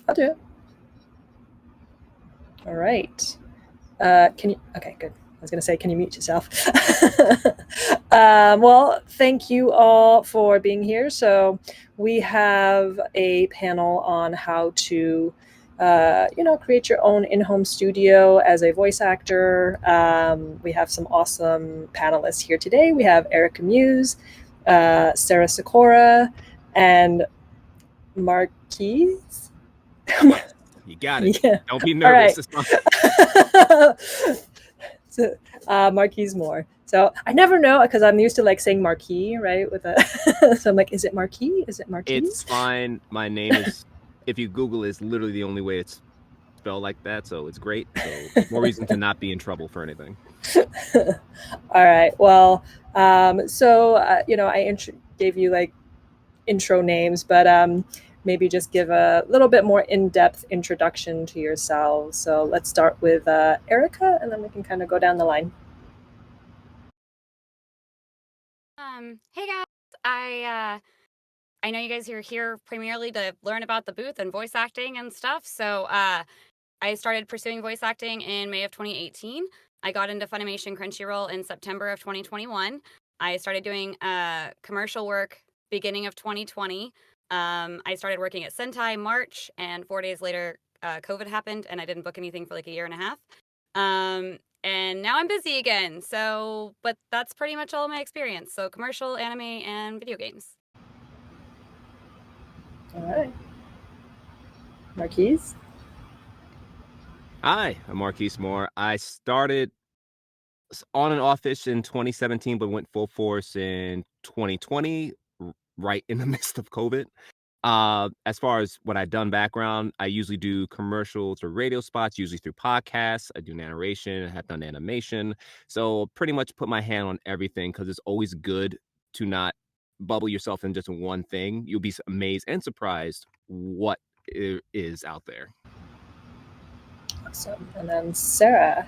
I'll do it. All right. Can you? Okay, good. I was going to say, can you mute yourself? Well, thank you all for being here. So we have a panel on how to, create your own in-home studio as a voice actor. We have some awesome panelists here today. We have Erica Muse, Sarah Sikora, and Marquise. Yes, you got it. Yeah. Don't be All nervous. right. It's fine. So, Marquise Moore. So I never know because I'm used to like saying Marquis, right? With a so I'm like, is it Marquis? Is it It's Marquise? fine. My name is, if you Google, is literally the only way it's spelled like that. So it's great. So more reason to not be in trouble for anything. All right. Well, I gave you like intro names, but maybe just give a little bit more in-depth introduction to yourselves. So let's start with Erica, and then we can kind of go down the line. Hey guys, I know you guys are here primarily to learn about the booth and voice acting and stuff. So I started pursuing voice acting in May of 2018. I got into Funimation Crunchyroll in September of 2021. I started doing commercial work beginning of 2020. I started working at Sentai March, and 4 days later, COVID happened, and I didn't book anything for like a year and a half. And now I'm busy again. But that's pretty much all my experience. So commercial, anime, and video games. All right. Marquise? Hi, I'm Marquise Moore. I started on and offish in 2017, but went full force in 2020, right in the midst of COVID. As far as what I've done background, I usually do commercials or radio spots, usually through podcasts. I do narration, I have done animation. So pretty much put my hand on everything because it's always good to not bubble yourself in just one thing. You'll be amazed and surprised what is out there. Awesome. And then Sarah.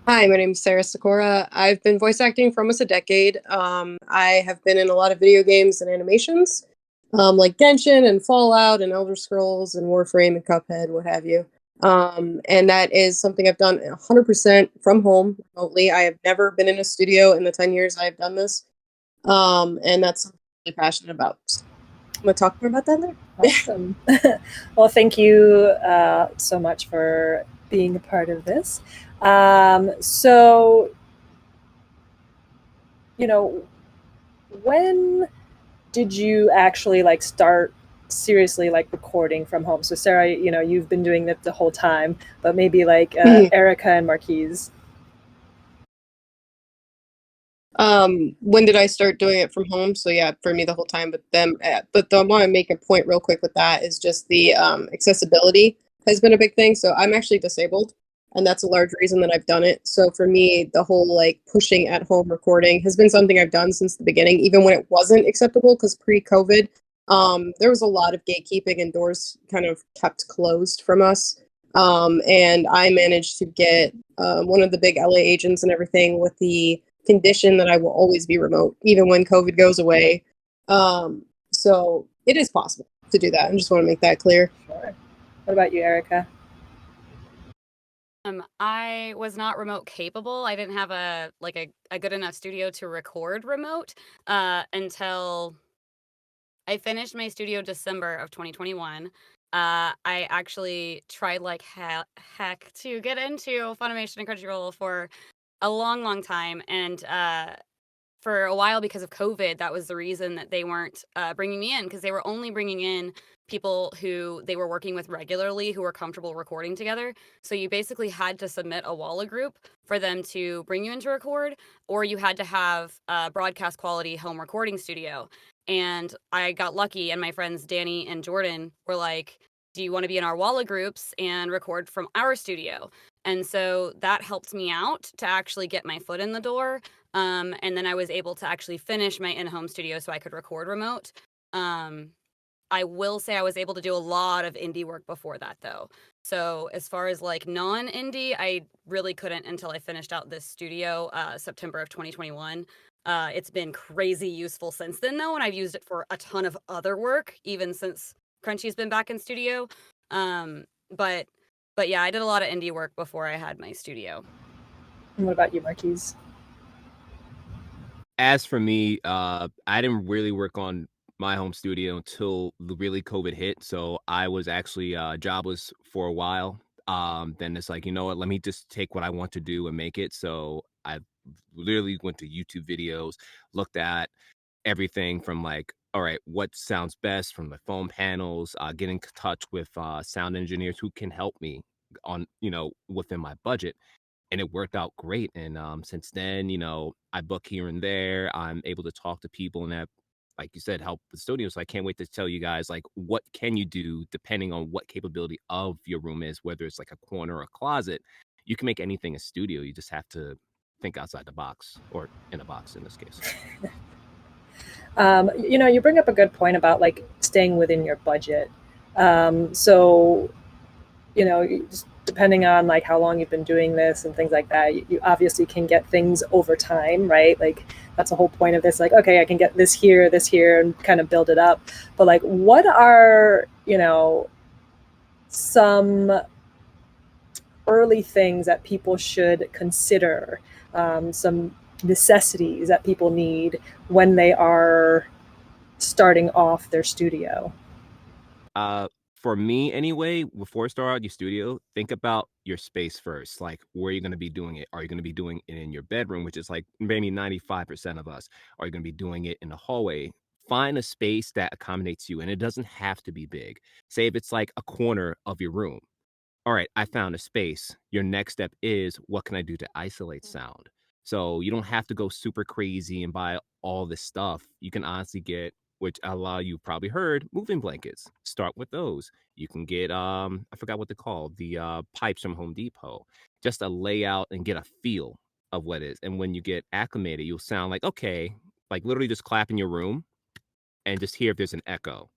Hi, my name is Sarah Sikora. I've been voice acting for almost a decade. I have been in a lot of video games and animations, like Genshin and Fallout and Elder Scrolls and Warframe and Cuphead, what have you. And that is something I've done 100% from home remotely. I have never been in a studio in the 10 years I've done this. And that's something I'm really passionate about. So I'm going to talk more about that later. Awesome. Well, thank you so much for being a part of this. So, when did you actually like start seriously like recording from home? So Sarah, you've been doing it the whole time, but maybe like Erica and Marquise. When did I start doing it from home? So yeah, for me the whole time, but I want to make a point real quick with that is just the accessibility has been a big thing. So I'm actually disabled, and that's a large reason that I've done it. So for me, the whole like pushing at home recording has been something I've done since the beginning, even when it wasn't acceptable, because pre-COVID, there was a lot of gatekeeping and doors kind of kept closed from us. And I managed to get one of the big LA agents and everything with the condition that I will always be remote, even when COVID goes away. So it is possible to do that. I just want to make that clear. Sure. What about you, Erica? I was not remote capable. I didn't have a good enough studio to record remote until I finished my studio December of 2021. I actually tried like heck to get into Funimation and Crunchyroll for a long, long time, and for a while because of COVID, that was the reason that they weren't bringing me in, because they were only bringing in people who they were working with regularly who were comfortable recording together. So you basically had to submit a Walla group for them to bring you in to record, or you had to have a broadcast quality home recording studio. And I got lucky, and my friends Danny and Jordan were like, do you want to be in our Walla groups and record from our studio? And so that helped me out to actually get my foot in the door. And then I was able to actually finish my in-home studio so I could record remote. I will say I was able to do a lot of indie work before that, though. So as far as like non-indie, I really couldn't until I finished out this studio September of 2021. It's been crazy useful since then, though, and I've used it for a ton of other work, even since Crunchy's been back in studio. But yeah, I did a lot of indie work before I had my studio. And what about you, Marquise? As for me, I didn't really work on my home studio until really COVID hit. So I was actually jobless for a while. Then it's like, you know what, let me just take what I want to do and make it. So I literally went to YouTube videos, looked at everything from like, all right, what sounds best from the phone panels, get in touch with sound engineers who can help me on, within my budget. And it worked out great. And since then, I book here and there. I'm able to talk to people and have, like you said, help the studio. So I can't wait to tell you guys like what can you do depending on what capability of your room is, whether it's like a corner or a closet. You can make anything a studio. You just have to think outside the box, or in a box in this case. You bring up a good point about like staying within your budget. So, just depending on like how long you've been doing this and things like that, you obviously can get things over time, right? Like that's the whole point of this. Like, okay, I can get this here, and kind of build it up. But like, what are, some early things that people should consider, some necessities that people need when they are starting off their studio? For me anyway, before you start out your studio, think about your space first. Like, where are you going to be doing it? Are you going to be doing it in your bedroom, which is like maybe 95% of us? Are you going to be doing it in the hallway? Find a space that accommodates you, and it doesn't have to be big. Say if it's like a corner of your room. All right, I found a space. Your next step is, what can I do to isolate sound? So you don't have to go super crazy and buy all this stuff. You can honestly get, which a lot of you probably heard, moving blankets. Start with those. You can get I forgot what they're called, the pipes from Home Depot. Just a layout and get a feel of what it is. And when you get acclimated, you'll sound like, okay, like literally just clap in your room and just hear if there's an echo.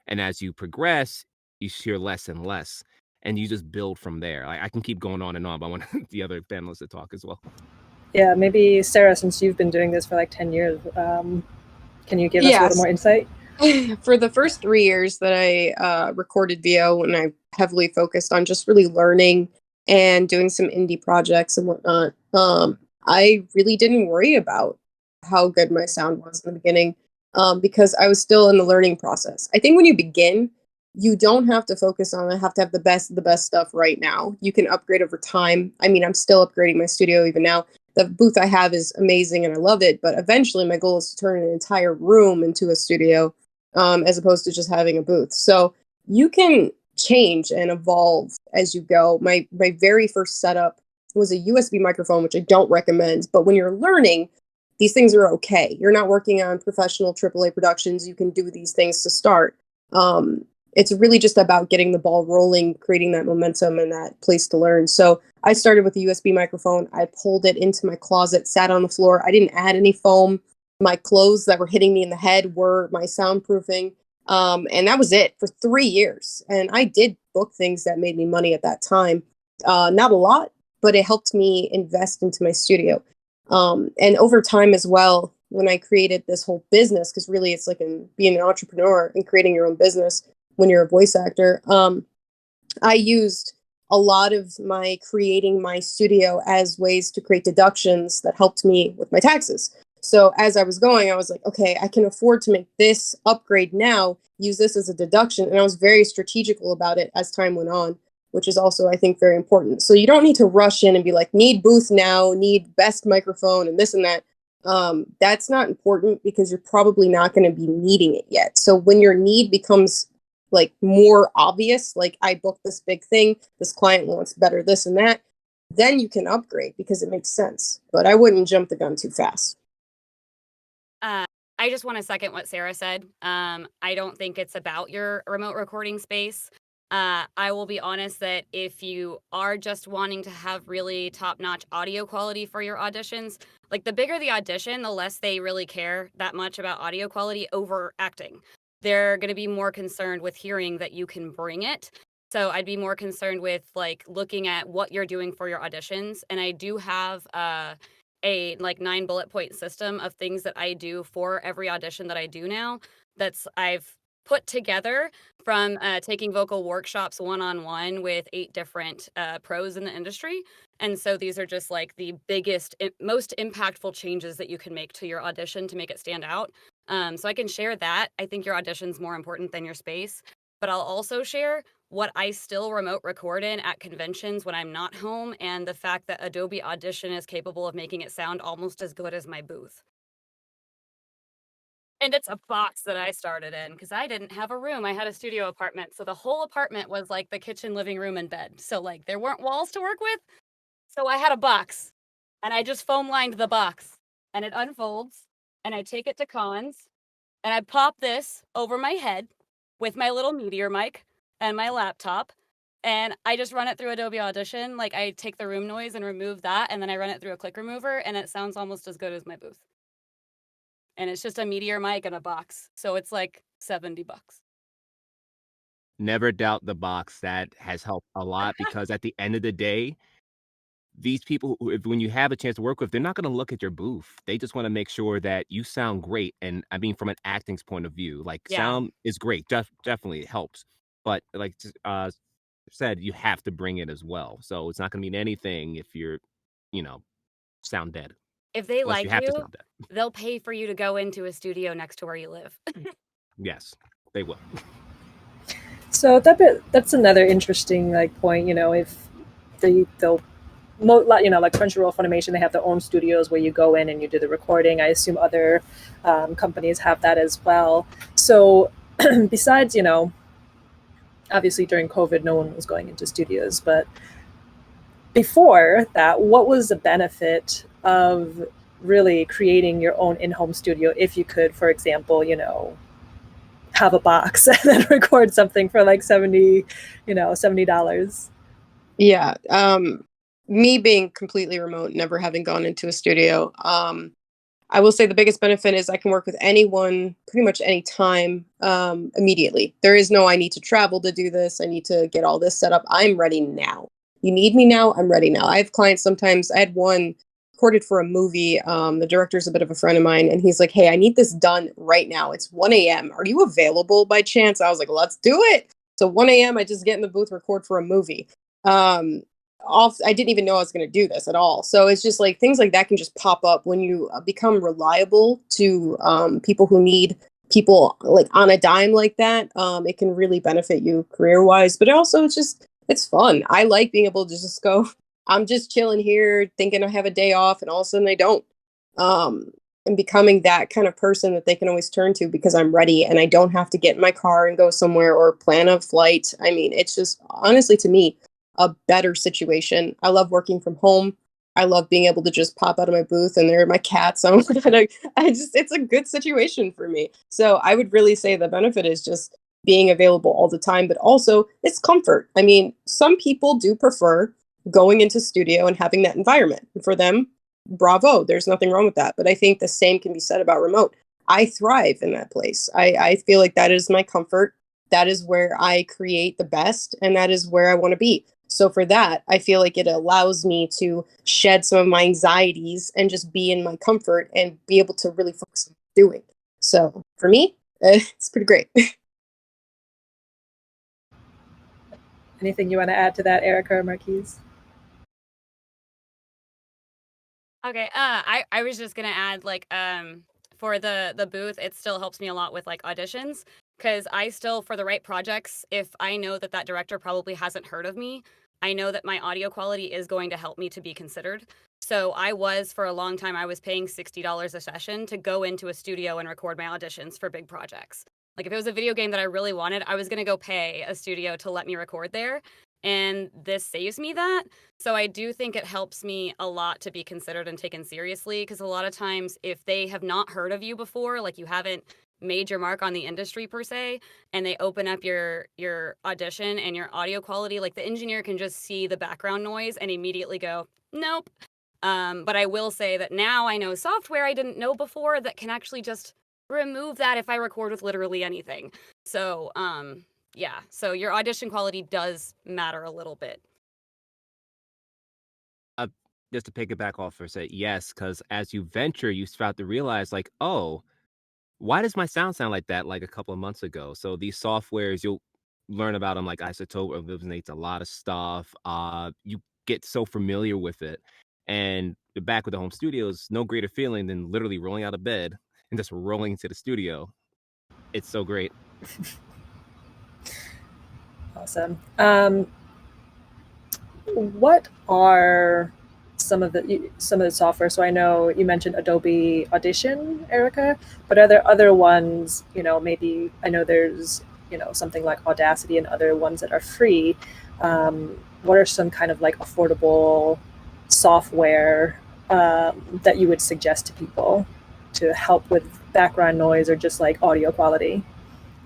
And as you progress, you hear less and less, and you just build from there. I can keep going on and on, but I want the other panelists to talk as well. Yeah, maybe Sarah, since you've been doing this for like 10 years, can you give us a little Yes. more insight? For the first 3 years that I recorded VO, and I heavily focused on just really learning and doing some indie projects and whatnot, I really didn't worry about how good my sound was in the beginning, because I was still in the learning process. I think when you begin, you don't have to focus on I have to have the best of the best stuff right now. You can upgrade over time. I mean, I'm still upgrading my studio even now. The booth I have is amazing and I love it, but eventually my goal is to turn an entire room into a studio, as opposed to just having a booth. So you can change and evolve as you go. My very first setup was a USB microphone, which I don't recommend. But when you're learning, these things are okay. You're not working on professional AAA productions. You can do these things to start. It's really just about getting the ball rolling, creating that momentum and that place to learn. So I started with a USB microphone. I pulled it into my closet, sat on the floor. I didn't add any foam. My clothes that were hitting me in the head were my soundproofing. And that was it for 3 years. And I did book things that made me money at that time. Not a lot, but it helped me invest into my studio. And over time as well, when I created this whole business, because really it's like being an entrepreneur and creating your own business when you're a voice actor, I used a lot of my creating my studio as ways to create deductions that helped me with my taxes. So as I was going, I was like, okay, I can afford to make this upgrade now, use this as a deduction. And I was very strategical about it as time went on, which is also, I think, very important. So you don't need to rush in and be like, need booth now, need best microphone and this and that. That's not important because you're probably not going to be needing it yet. So when your need becomes like more obvious, like I booked this big thing, this client wants better this and that, then you can upgrade because it makes sense. But I wouldn't jump the gun too fast. I just want to second what Sarah said. I don't think it's about your remote recording space. I will be honest that if you are just wanting to have really top-notch audio quality for your auditions, like the bigger the audition, the less they really care that much about audio quality over acting. They're going to be more concerned with hearing that you can bring it. So I'd be more concerned with like looking at what you're doing for your auditions. And I do have a like 9 bullet point system of things that I do for every audition that I do now. I've put together from taking vocal workshops one-on-one with 8 different pros in the industry. And so these are just like the biggest, most impactful changes that you can make to your audition to make it stand out. So I can share that. I think your audition's more important than your space. But I'll also share what I still remote record in at conventions when I'm not home, and the fact that Adobe Audition is capable of making it sound almost as good as my booth. And it's a box that I started in because I didn't have a room. I had a studio apartment. So the whole apartment was like the kitchen, living room, and bed. So like there weren't walls to work with. So I had a box and I just foam lined the box and it unfolds and I take it to cons and I pop this over my head with my little meteor mic and my laptop. And I just run it through Adobe Audition. Like I take the room noise and remove that. And then I run it through a click remover and it sounds almost as good as my booth. And it's just a meteor mic and a box. So it's like $70. Never doubt the box. That has helped a lot because at the end of the day, these people, when you have a chance to work with, they're not going to look at your booth. They just want to make sure that you sound great. And I mean, from an acting's point of view, like Yeah. sound is great. Definitely it helps. But like said, you have to bring it as well. So it's not going to mean anything if you're, sound dead. If they Unless you like have to you, sound dead. they'll pay for you to go into a studio next to where you live. Yes, they will. So that's another interesting like point. If they'll like Crunchyroll, Funimation, they have their own studios where you go in and you do the recording. I assume other companies have that as well. So besides, obviously during COVID, no one was going into studios, but before that, what was the benefit of really creating your own in-home studio if you could, for example, have a box and then record something for like $70? Yeah. Me being completely remote, never having gone into a studio, I will say the biggest benefit is I can work with anyone pretty much anytime, immediately. There is no, I need to travel to do this. I need to get all this set up. I'm ready now. You need me now? I'm ready now. I have clients sometimes. I had one recorded for a movie. The director's a bit of a friend of mine, and he's like, "Hey, I need this done right now. It's 1 a.m. Are you available by chance?" I was like, "Let's do it." So 1 a.m. I just get in the booth, record for a movie. Um, I didn't even know I was going to do this at all. So it's just like things like that can just pop up when you become reliable to people who need people like on a dime like that. It can really benefit you career wise, but also it's fun. I like being able to just go, I'm just chilling here thinking I have a day off and all of a sudden I don't. Um, and becoming that kind of person that they can always turn to because I'm ready and I don't have to get in my car and go somewhere or plan a flight. I mean, it's just honestly to me a better situation. I love working from home. I love being able to just pop out of my booth and there are my cats. It's a good situation for me. So I would really say the benefit is just being available all the time, but also it's comfort. I mean, some people do prefer going into studio and having that environment. For them, bravo. There's nothing wrong with that. But I think the same can be said about remote. I thrive in that place. I feel like that is my comfort. That is where I create the best, and that is where I want to be. So for that, I feel like it allows me to shed some of my anxieties and just be in my comfort and be able to really focus on doing. So for me, it's pretty great. Anything you want to add to that, Erica or Marquise? Okay, I was just gonna add like for the booth, it still helps me a lot with like auditions because I still for the right projects, if I know that that director probably hasn't heard of me, I know that my audio quality is going to help me to be considered. So I was for a long time I was paying $60 a session to go into a studio and record my auditions for big projects. Like if it was a video game that I really wanted, I was gonna go pay a studio to let me record there. And this saves me that. So I do think it helps me a lot to be considered and taken seriously because a lot of times if they have not heard of you before, like you haven't made your mark on the industry per se, and they open up your audition and your audio quality, like the engineer can just see the background noise and immediately go, nope. But I will say that now I know software I didn't know before that can actually just remove that if I record with literally anything. So, yeah, so your audition quality does matter a little bit. Just to pick it back off for a sec, yes, because as you venture, you start to realize, like, oh, why does my sound like that? Like a couple of months ago. So these softwares, learn about them, like isotope eliminates a lot of stuff. You get so familiar with it, and back with the home studios, no greater feeling than literally rolling out of bed and just rolling to the studio. It's so great. Awesome. What are some of the software? So I know you mentioned Adobe Audition, Erica, but are there other ones? Maybe I know there's something like Audacity and other ones that are free. What are some kind of like affordable software that you would suggest to people to help with background noise or just like audio quality?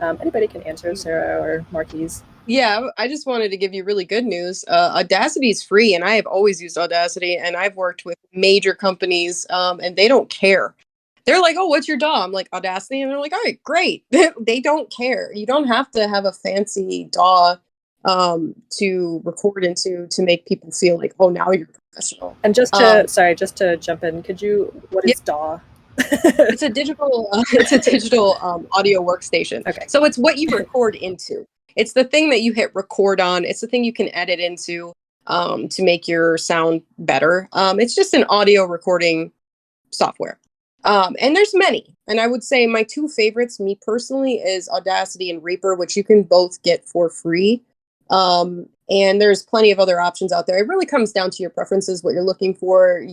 Anybody can answer, Sarah or Marquise. Yeah, I just wanted to give you really good news. Audacity is free, and I have always used Audacity, and I've worked with major companies, and they don't care. They're like, "Oh, what's your DAW?" I'm like, "Audacity," and they're like, "All right, great." They don't care. You don't have to have a fancy DAW to record into to make people feel like, "Oh, now you're professional." And just to jump in, what Yeah, is DAW? it's a digital audio workstation. Okay. So it's what you record into. It's the thing that you hit record on. It's the thing you can edit into to make your sound better. It's just an audio recording software. And there's many. And I would say my two favorites, me personally, is Audacity and Reaper, which you can both get for free. And there's plenty of other options out there. It really comes down to your preferences, what you're looking for.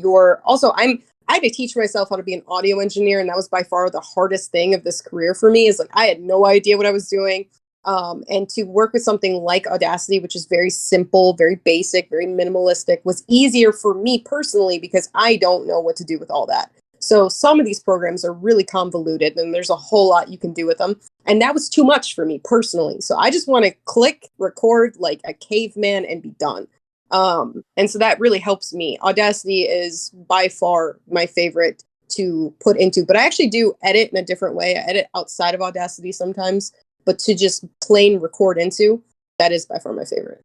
I had to teach myself how to be an audio engineer, and that was by far the hardest thing of this career for me. Is like I had no idea what I was doing. And to work with something like Audacity, which is very simple, very basic, very minimalistic, was easier for me personally because I don't know what to do with all that. So some of these programs are really convoluted and there's a whole lot you can do with them. And that was too much for me personally. So I just want to click, record like a caveman and be done. And so that really helps me. Audacity is by far my favorite to put into, but I actually do edit in a different way. I edit outside of Audacity sometimes, but to just plain record into, that is by far my favorite.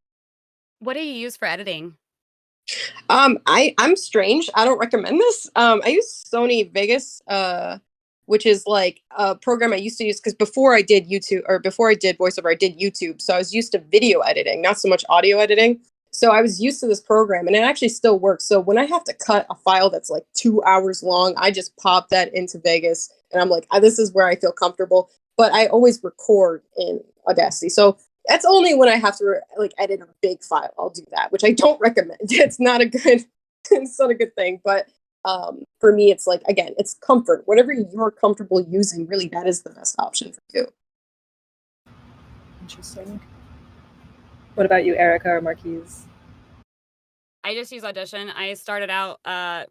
What do you use for editing? I'm strange. I don't recommend this. I use Sony Vegas, which is like a program I used to use because before I did YouTube or before I did voiceover, I did YouTube. So I was used to video editing, not so much audio editing. So I was used to this program and it actually still works. So when I have to cut a file that's like 2 hours long, I just pop that into Vegas and I'm like, this is where I feel comfortable. But I always record in Audacity. So that's only when I have to like edit a big file. I'll do that, which I don't recommend. It's not a good, it's not a good thing. But for me, it's like again, it's comfort. Whatever you're comfortable using, really, that is the best option for you. Interesting. What about you, Erica or Marquise? I just use Audition. I started out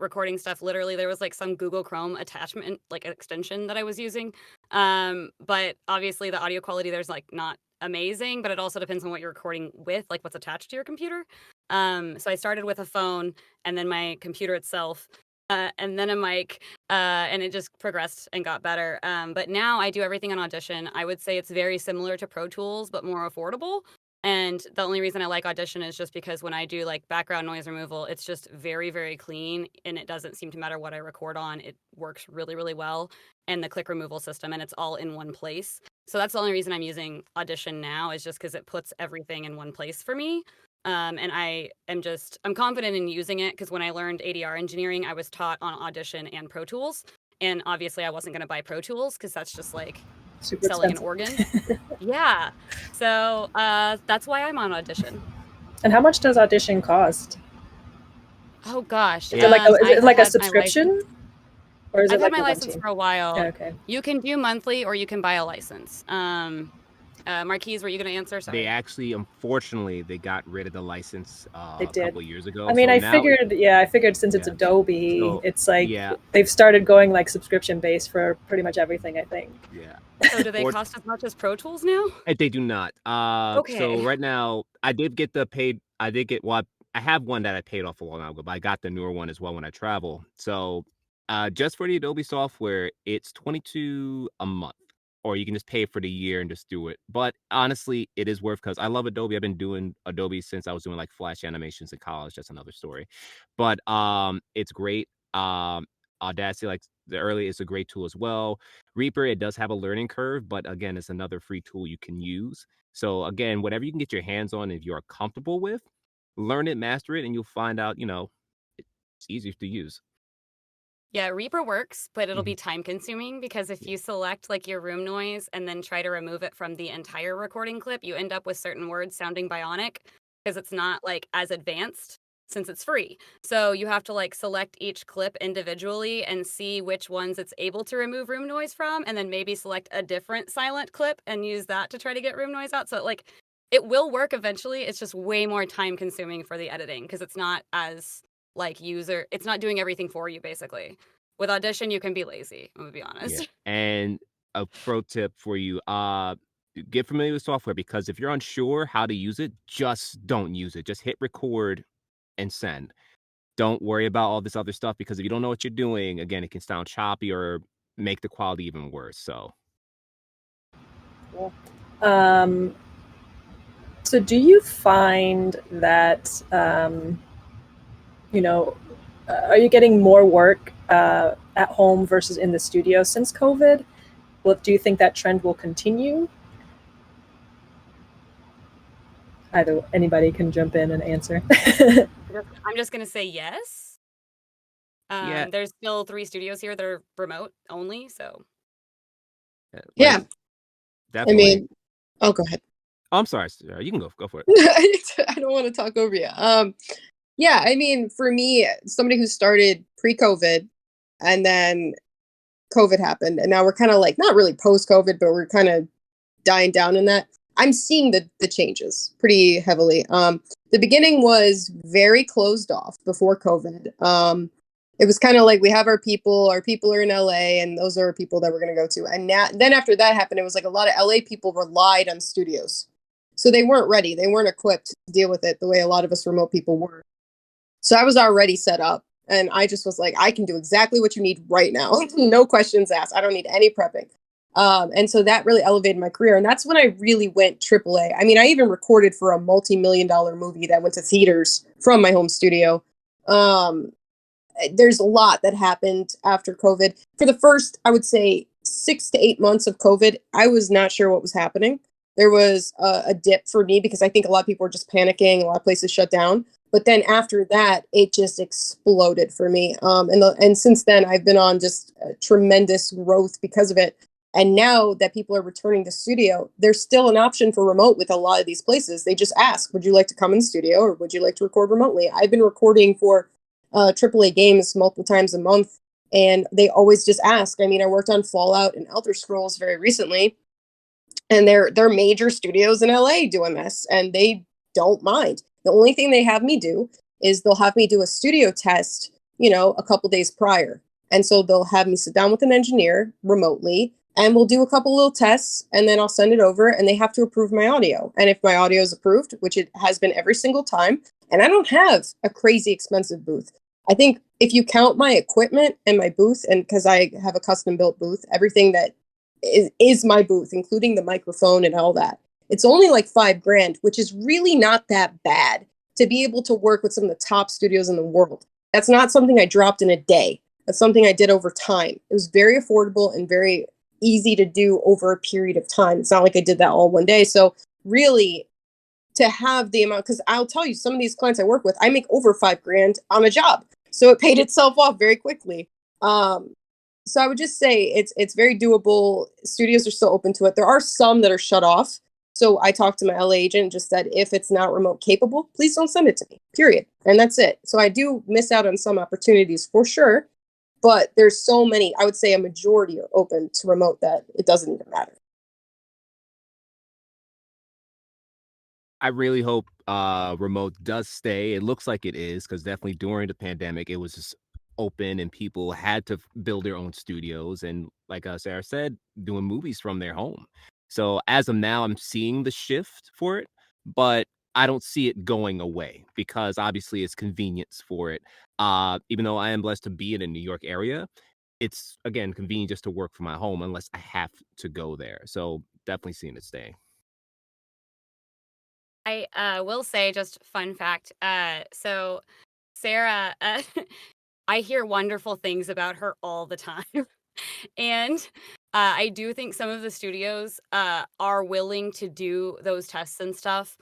recording stuff. Literally, there was like some Google Chrome attachment, like extension that I was using. But obviously, the audio quality there's like not amazing. But it also depends on what you're recording with, like what's attached to your computer. So I started with a phone, and then my computer itself, and then a mic, and it just progressed and got better. But now I do everything on Audition. I would say it's very similar to Pro Tools, but more affordable. And the only reason I like Audition is just because when I do like background noise removal, it's just very, very clean and it doesn't seem to matter what I record on. It works really, really well. And the click removal system, and it's all in one place. So that's the only reason I'm using Audition now is just because it puts everything in one place for me. And I'm confident in using it because when I learned ADR engineering, I was taught on Audition and Pro Tools. And obviously I wasn't going to buy Pro Tools because that's just like Super selling expensive. an organ. Yeah. So that's why I'm on Audition. And how much does Audition cost? Oh gosh. Is it like a subscription? Or is I've it like had my a license one-time? for a while. Oh, okay. You can do monthly or you can buy a license. Marquise, were you going to answer? Sorry. They actually, unfortunately, they got rid of the license They a did. couple years ago. I mean, So I now figured since it's Yeah. Adobe, So, it's like yeah. they've started going like subscription based for pretty much everything, I think. Yeah. So do they cost as much as Pro Tools now? They do not. So Okay. right now, I have one that I paid off a while ago, but I got the newer one as well when I travel. So just for the Adobe software, it's $22 a month, or you can just pay for the year and just do it. But honestly, it is worth because I love Adobe. I've been doing Adobe since I was doing like Flash animations in college. That's another story. But it's great. Audacity, like the early is a great tool as well. Reaper, it does have a learning curve, but again, it's another free tool you can use. So again, whatever you can get your hands on, if you're comfortable with, learn it, master it, and you'll find out, it's easier to use. Yeah, Reaper works, but it'll Mhm. be time consuming because if Yeah. you select like your room noise and then try to remove it from the entire recording clip, you end up with certain words sounding bionic because it's not like as advanced since it's free. So you have to like select each clip individually and see which ones it's able to remove room noise from, and then maybe select a different silent clip and use that to try to get room noise out. So like it will work eventually. It's just way more time consuming for the editing because it's not as like it's not doing everything for you basically. With Audition you can be lazy, I'm gonna be Yeah. honest. And a pro tip for you, get familiar with software, because if you're unsure how to use it, just don't use it. Just hit record and send. Don't worry about all this other stuff, because if you don't know what you're doing, again, it can sound choppy or make the quality even worse. So Cool. So do you find that, you know, are you getting more work at home versus in the studio since COVID? Well, do you think that trend will continue? Either anybody can jump in and answer. I'm just gonna say yes. yeah, There's still 3 studios here that are remote only, so Yeah. like I definitely. mean, oh, go ahead. I'm sorry, Sarah, you can go for it. I don't want to talk over you. Yeah, I mean, for me, somebody who started pre-COVID and then COVID happened, and now we're kind of like not really post-COVID, but we're kind of dying down in that. I'm seeing the changes pretty heavily. The beginning was very closed off before COVID. It was kind of like we have our people are in LA, and those are people that we're going to go to. And now, then after that happened, it was like a lot of LA people relied on studios, so they weren't ready, they weren't equipped to deal with it the way a lot of us remote people were. So I was already set up, and I just was like, I can do exactly what you need right now. No questions asked. I don't need any prepping. And so that really elevated my career. And that's when I really went AAA. I mean, I even recorded for a multi-million-dollar movie that went to theaters from my home studio. Um, there's a lot that happened after COVID. For the first, I would say, 6 to 8 months of COVID, I was not sure what was happening. There was a dip for me because I think a lot of people were just panicking. A lot of places shut down. But then after that, it just exploded for me. And since then, I've been on just tremendous growth because of it. And now that people are returning to studio, there's still an option for remote with a lot of these places. They just ask, would you like to come in studio or would you like to record remotely? I've been recording for AAA games multiple times a month, and they always just ask. I mean, I worked on Fallout and Elder Scrolls very recently, and they're major studios in LA doing this, and they don't mind. The only thing they have me do is they'll have me do a studio test, a couple days prior, and so they'll have me sit down with an engineer remotely. And we'll do a couple little tests, and then I'll send it over, and they have to approve my audio. And if my audio is approved, which it has been every single time, and I don't have a crazy expensive booth. I think if you count my equipment and my booth, and because I have a custom built booth, everything that is my booth, including the microphone and all that, it's only like $5,000, which is really not that bad to be able to work with some of the top studios in the world. That's not something I dropped in a day. That's something I did over time. It was very affordable and very easy to do over a period of time. It's not like I did that all one day. So really, to have the amount, because I'll tell you, some of these clients I work with, I make over $5,000 on a job. So it paid itself off very quickly. So I would just say it's very doable. Studios are still open to it. There are some that are shut off. So I talked to my LA agent and just said, if it's not remote capable, please don't send it to me, period. And that's it. So I do miss out on some opportunities for sure. But there's so many, I would say a majority are open to remote that it doesn't even matter. I really hope remote does stay. It looks like it is, because definitely during the pandemic, it was just open and people had to build their own studios. And like Sarah said, doing movies from their home. So as of now, I'm seeing the shift for it, but I don't see it going away, because obviously it's convenience for it. Even though I am blessed to be in a New York area, it's again convenient just to work from my home unless I have to go there. So definitely seeing it stay. I will say, just fun fact. So Sarah, I hear wonderful things about her all the time. And I do think some of the studios are willing to do those tests and stuff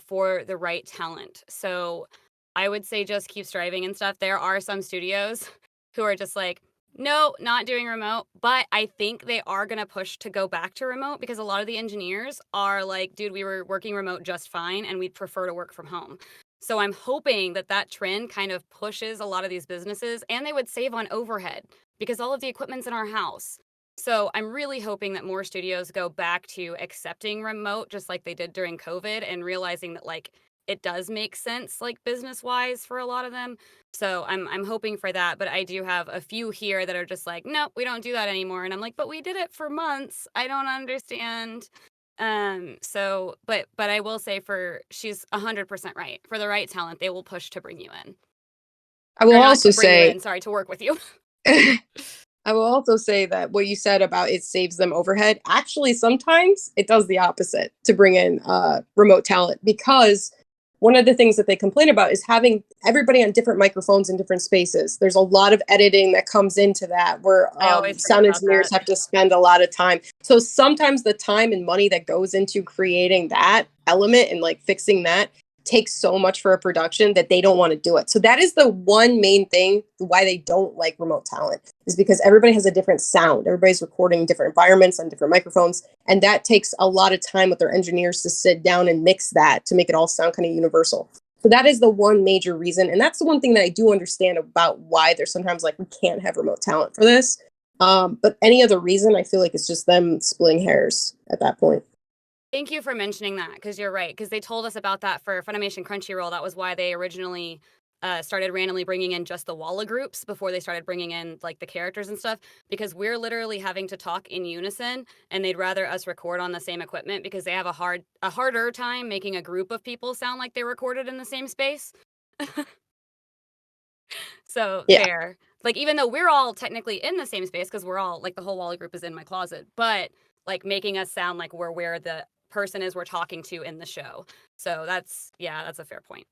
for the right talent. So I would say just keep striving and stuff. There are some studios who are just like, no, not doing remote. But I think they are going to push to go back to remote because a lot of the engineers are like, dude, we were working remote just fine and we'd prefer to work from home. So I'm hoping that that trend kind of pushes a lot of these businesses, and they would save on overhead because all of the equipment's in our house. So I'm really hoping that more studios go back to accepting remote just like they did during COVID, and realizing that like it does make sense like business wise for a lot of them. So I'm hoping for that, but I do have a few here that are just like, nope, we don't do that anymore. And I'm like, but we did it for months. I don't understand. So but I will say she's 100% right. For the right talent, they will push to bring you in. I will Or not also to bring you say, in, sorry, to work with you. I will also say that what you said about it saves them overhead, actually sometimes it does the opposite to bring in remote talent, because one of the things that they complain about is having everybody on different microphones in different spaces. There's a lot of editing that comes into that, where I always forget sound about engineers that. have to spend a lot of time. So sometimes the time and money that goes into creating that element and like fixing that takes so much for a production that they don't want to do it. So that is the one main thing why they don't like remote talent, is because everybody has a different sound. Everybody's recording in different environments on different microphones. And that takes a lot of time with their engineers to sit down and mix that to make it all sound kind of universal. So that is the one major reason. And that's the one thing that I do understand about why there's sometimes like, we can't have remote talent for this. But any other reason, I feel like it's just them splitting hairs at that point. Thank you for mentioning that, because you're right. Because they told us about that for Funimation Crunchyroll. That was why they originally started randomly bringing in just the Walla groups before they started bringing in like the characters and stuff. Because we're literally having to talk in unison, and they'd rather us record on the same equipment because they have a harder time making a group of people sound like they recorded in the same space. So Yeah. fair. Like, even though we're all technically in the same space because we're all like the whole Walla group is in my closet, but like making us sound like we're where the person is we're talking to in the show. So that's a fair point.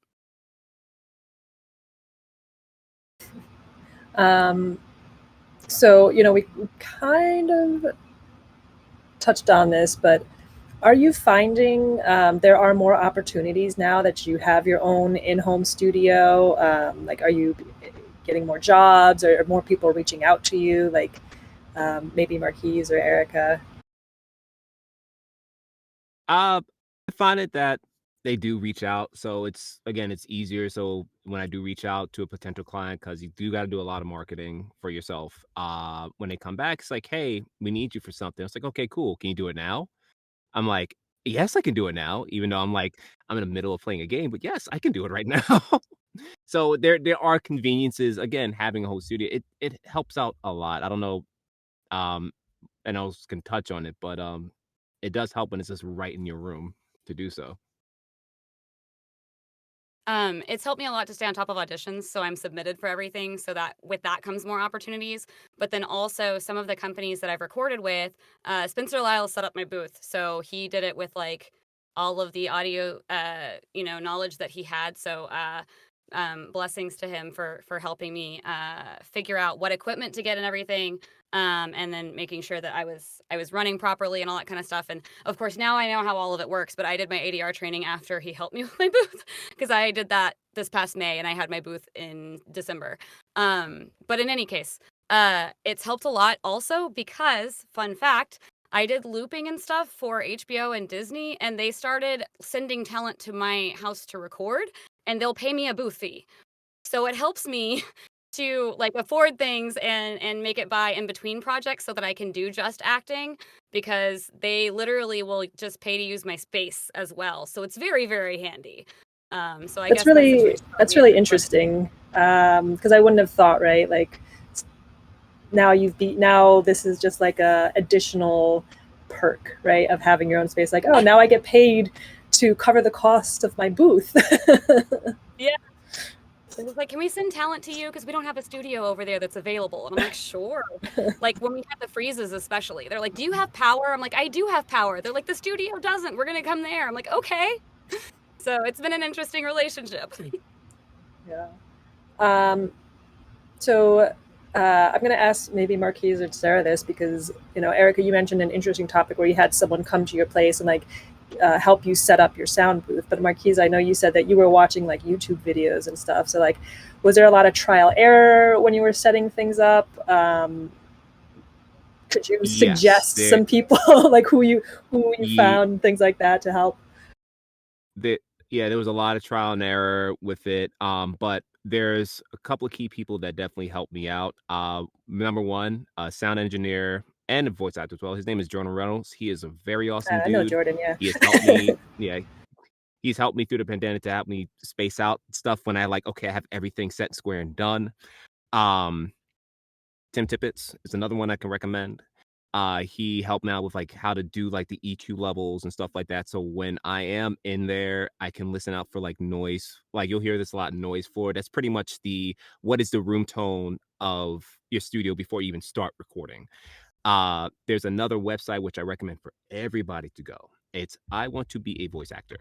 So, we kind of touched on this, but are you finding there are more opportunities now that you have your own in-home studio? Like, are you getting more jobs, or more people reaching out to you? Like, maybe Marquise or Erica? I find it that they do reach out. So it's easier. So when I do reach out to a potential client, because you do got to do a lot of marketing for yourself. When they come back, it's like, hey, we need you for something. It's like, okay, cool. Can you do it now? I'm like, yes, I can do it now. Even though I'm in the middle of playing a game, but yes, I can do it right now. So there are conveniences. Again, having a whole studio, it helps out a lot. I don't know, and I can touch on it, but it does help when it's just right in your room to do so. It's helped me a lot to stay on top of auditions, so I'm submitted for everything, so that with that comes more opportunities. But then also some of the companies that I've recorded with, Spencer Lyle set up my booth, so he did it with like all of the audio, knowledge that he had. So blessings to him for helping me figure out what equipment to get and everything. And then making sure that I was running properly and all that kind of stuff. And of course, now I know how all of it works, but I did my ADR training after he helped me with my booth, because I did that this past May and I had my booth in December. But in any case, it's helped a lot also because, fun fact, I did looping and stuff for HBO and Disney, and they started sending talent to my house to record, and they'll pay me a booth fee. So it helps me to like afford things and make it by in between projects so that I can do just acting, because they literally will just pay to use my space as well. So it's very, very handy. So I guess That's really interesting, because I wouldn't have thought, right? Like, now this is just like a additional perk, right, of having your own space. Like, oh, now I get paid to cover the cost of my booth. Yeah. It was like, can we send talent to you? Because we don't have a studio over there that's available. And I'm like, sure. Like when we have the freezes, especially, they're like, do you have power? I'm like, I do have power. They're like, the studio doesn't. We're going to come there. I'm like, okay. So it's been an interesting relationship. Yeah. So I'm going to ask maybe Marquise or Sarah this because, Erica, you mentioned an interesting topic where you had someone come to your place and like help you set up your sound booth. But Marquise, I know you said that you were watching like YouTube videos and stuff. So like, was there a lot of trial error when you were setting things up? Could you Yes, suggest some people like who you ye found, things like that to help? there yeah, there was a lot of trial and error with it, but there's a couple of key people that definitely helped me out. Number one, a sound engineer and a voice actor as well. His name is Jordan Reynolds. He is a very awesome I know dude. Jordan, yeah. He has helped me. Yeah, he's helped me through the pandemic to help me space out stuff when I like, okay, I have everything set square and done. Um, Tim Tippett is another one I can recommend. He helped me out with like how to do like the EQ levels and stuff like that. So when I am in there, I can listen out for like noise. Like you'll hear this a lot noise floor. That's pretty much the what is the room tone of your studio before you even start recording. There's another website which I recommend for everybody to go. It's I Want to Be a Voice Actor.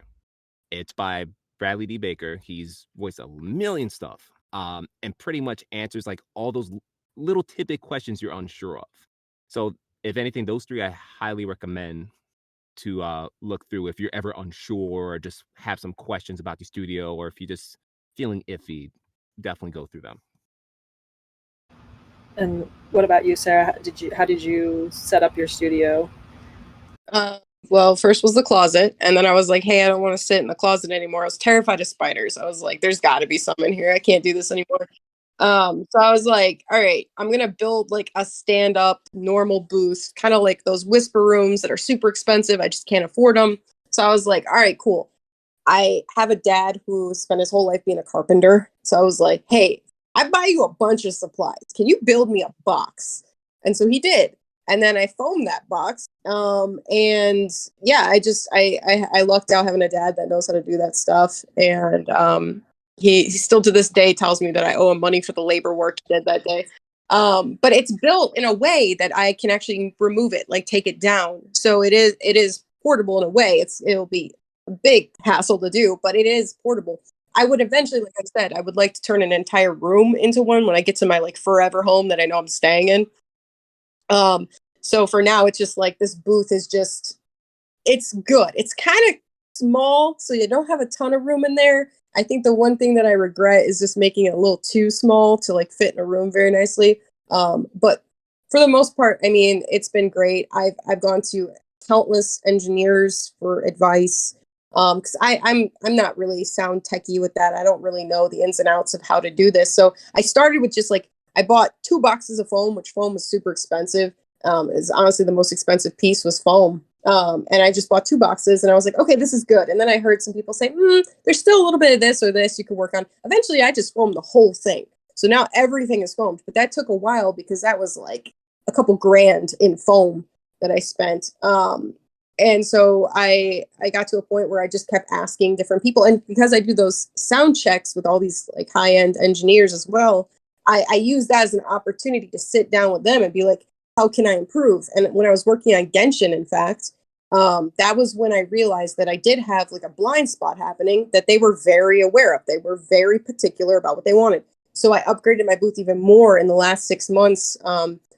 It's by Bradley D. Baker. He's voiced a million stuff, and pretty much answers like all those little tidbit questions you're unsure of. So, if anything, those three I highly recommend to look through if you're ever unsure or just have some questions about the studio, or if you're just feeling iffy. Definitely go through them. And what about you, Sarah? How did you set up your studio? Uh, well, first was the closet, and then I was like, "Hey, I don't want to sit in the closet anymore." I was terrified of spiders. I was like, "There's got to be some in here. I can't do this anymore." So I was like, "All right, I'm gonna build like a stand-up normal booth, kind of like those whisper rooms that are super expensive. I just can't afford them." So I was like, "All right, cool." I have a dad who spent his whole life being a carpenter. So I was like, hey, I buy you a bunch of supplies. Can you build me a box? And so he did. And then I foamed that box. And yeah, I lucked out having a dad that knows how to do that stuff. And he still to this day tells me that I owe him money for the labor work he did that day. But it's built in a way that I can actually remove it, like take it down. So it is portable in a way. It'll be a big hassle to do, but it is portable. I would eventually, like I said, I would like to turn an entire room into one when I get to my like forever home that I know I'm staying in. Um, so for now, it's just like this booth is just it's good. It's kind of small, so you don't have a ton of room in there. I think the one thing that I regret is just making it a little too small to like fit in a room very nicely. But for the most part, I mean, it's been great. I've gone to countless engineers for advice. Because I'm not really sound techie with that. I don't really know the ins and outs of how to do this. So I started with just like I bought 2 boxes of foam, which foam was super expensive. Is honestly the most expensive piece was foam. And I just bought 2 boxes and I was like, okay, this is good. And then I heard some people say, there's still a little bit of this or this you could work on. Eventually, I just foamed the whole thing. So now everything is foamed. But that took a while because that was like a couple grand in foam that I spent. And so I got to a point where I just kept asking different people. And because I do those sound checks with all these like high end engineers as well, I use that as an opportunity to sit down with them and be like, how can I improve? And when I was working on Genshin, in fact, that was when I realized that I did have like a blind spot happening that they were very aware of. They were very particular about what they wanted. So I upgraded my booth even more in the last 6 months.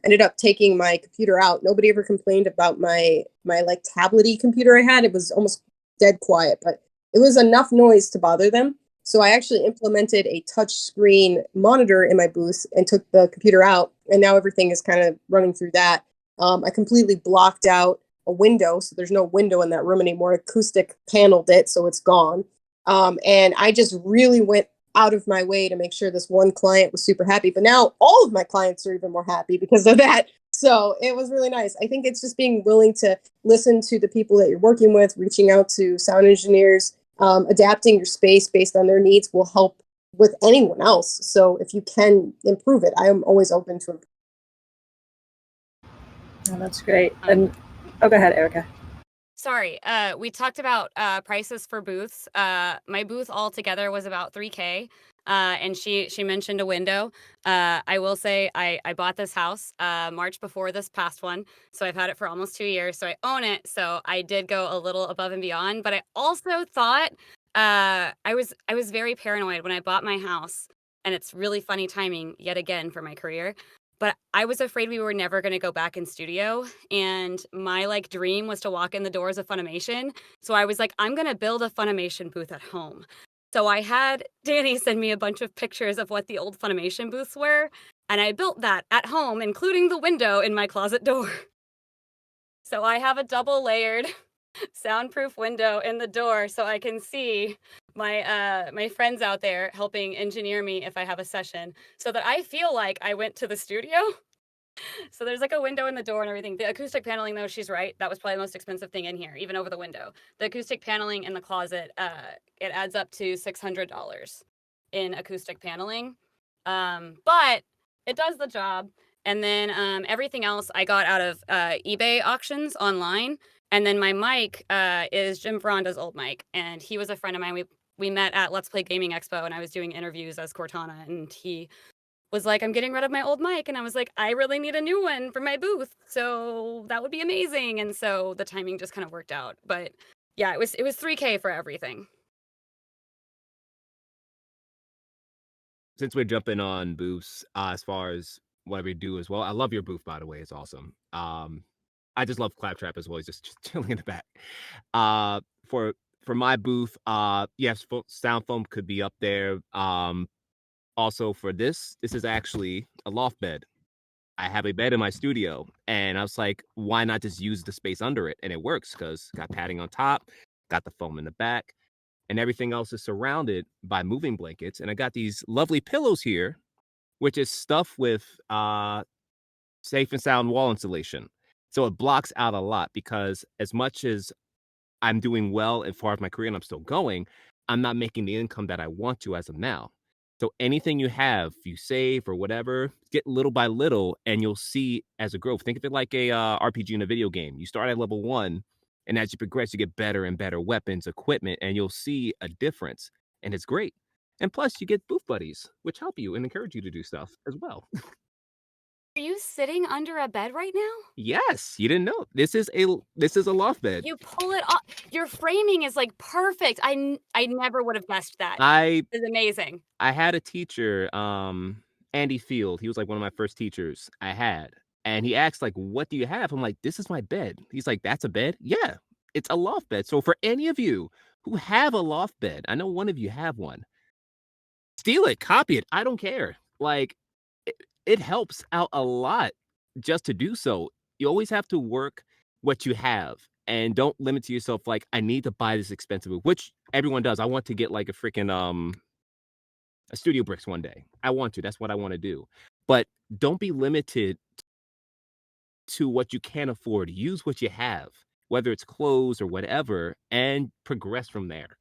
Ended up taking my computer out. Nobody ever complained about my like tablety computer I had. It was almost dead quiet, but it was enough noise to bother them. So I actually implemented a touch screen monitor in my booth and took the computer out, and now everything is kind of running through that. I completely blocked out a window, so there's no window in that room anymore. Acoustic paneled it, so it's gone. And I just really went out of my way to make sure this one client was super happy. But now all of my clients are even more happy because of that. So it was really nice. I think it's just being willing to listen to the people that you're working with, reaching out to sound engineers, adapting your space based on their needs will help with anyone else. So if you can improve it, I am always open to improve. Oh, that's great. And go ahead, Erica. Sorry, we talked about prices for booths. My booth altogether was about $3K, and she mentioned a window. I will say I bought this house March before this past one, so I've had it for almost 2 years. So I own it. So I did go a little above and beyond, but I also thought I was very paranoid when I bought my house. and it's really funny timing yet again for my career. But I was afraid we were never going to go back in studio, and my like dream was to walk in the doors of Funimation. So I was like, I'm going to build a Funimation booth at home. So I had Danny send me a bunch of pictures of what the old Funimation booths were, and I built that at home, including the window in my closet door. So I have a double layered soundproof window in the door so I can see my friends out there helping engineer me if I have a session, so that I feel like I went to the studio. So there's like a window in the door and everything. The acoustic paneling, though, she's right. That was probably the most expensive thing in here, even over the window. The acoustic paneling in the closet, it adds up to $600 in acoustic paneling. But it does the job. And then everything else I got out of eBay auctions online. And then my mic is Jim Veranda's old mic. And he was a friend of mine. We met at Let's Play Gaming Expo, and I was doing interviews as Cortana. And he was like, I'm getting rid of my old mic. And I was like, I really need a new one for my booth. So that would be amazing. And so the timing just kind of worked out. But yeah, it was $3K for everything. Since we're jumping on booths, as far as what we do as well, I love your booth, by the way. It's awesome. I just love Claptrap as well. He's just chilling in the back. For my booth, yes, sound foam could be up there. Also for this is actually a loft bed. I have a bed in my studio, and I was like, why not just use the space under it? And it works because got padding on top, got the foam in the back, and everything else is surrounded by moving blankets. And I got these lovely pillows here, which is stuffed with safe and sound wall insulation. So it blocks out a lot, because as much as I'm doing well as far as my career and I'm still going, I'm not making the income that I want to as of now. So anything you have, you save or whatever, get little by little, and you'll see as a growth. Think of it like a RPG in a video game. You start at level 1, and as you progress, you get better and better weapons, equipment, and you'll see a difference. And it's great. And plus, you get booth buddies, which help you and encourage you to do stuff as well. Are you sitting under a bed right now? Yes, you didn't know. This is a loft bed. You pull it off. Your framing is like perfect. I never would have guessed that. It's amazing. I had a teacher, Andy Field. He was like one of my first teachers I had. And he asked, like, what do you have? I'm like, this is my bed. He's like, that's a bed? Yeah, it's a loft bed. So for any of you who have a loft bed, I know one of you have one, steal it, copy it. I don't care. Like, it helps out a lot just to do so. You always have to work what you have, and don't limit to yourself like, I need to buy this expensive, which everyone does. I want to get like a freaking a Studio Bricks one day. I want to. That's what I want to do. But don't be limited to what you can afford. Use what you have, whether it's clothes or whatever, and progress from there.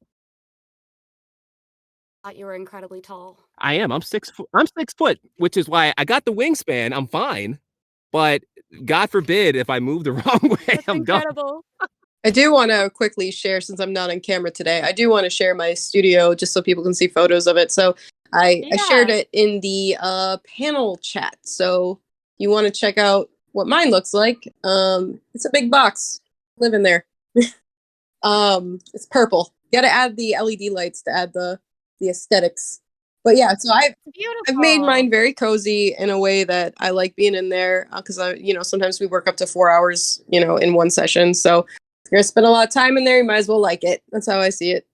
I thought you were incredibly tall. I am. I'm 6 foot. I'm 6 foot, which is why I got the wingspan. I'm fine. But God forbid if I move the wrong way, That's I'm incredible. I do want to quickly share, since I'm not on camera today, I do want to share my studio just so people can see photos of it. So I shared it in the panel chat. So you want to check out what mine looks like. It's a big box. Live in there. It's purple. Got to add the LED lights to add the aesthetics. But yeah, so I've made mine very cozy in a way that I like being in there, because sometimes we work up to 4 hours, in one session. So if you're gonna spend a lot of time in there, you might as well like it. That's how I see it.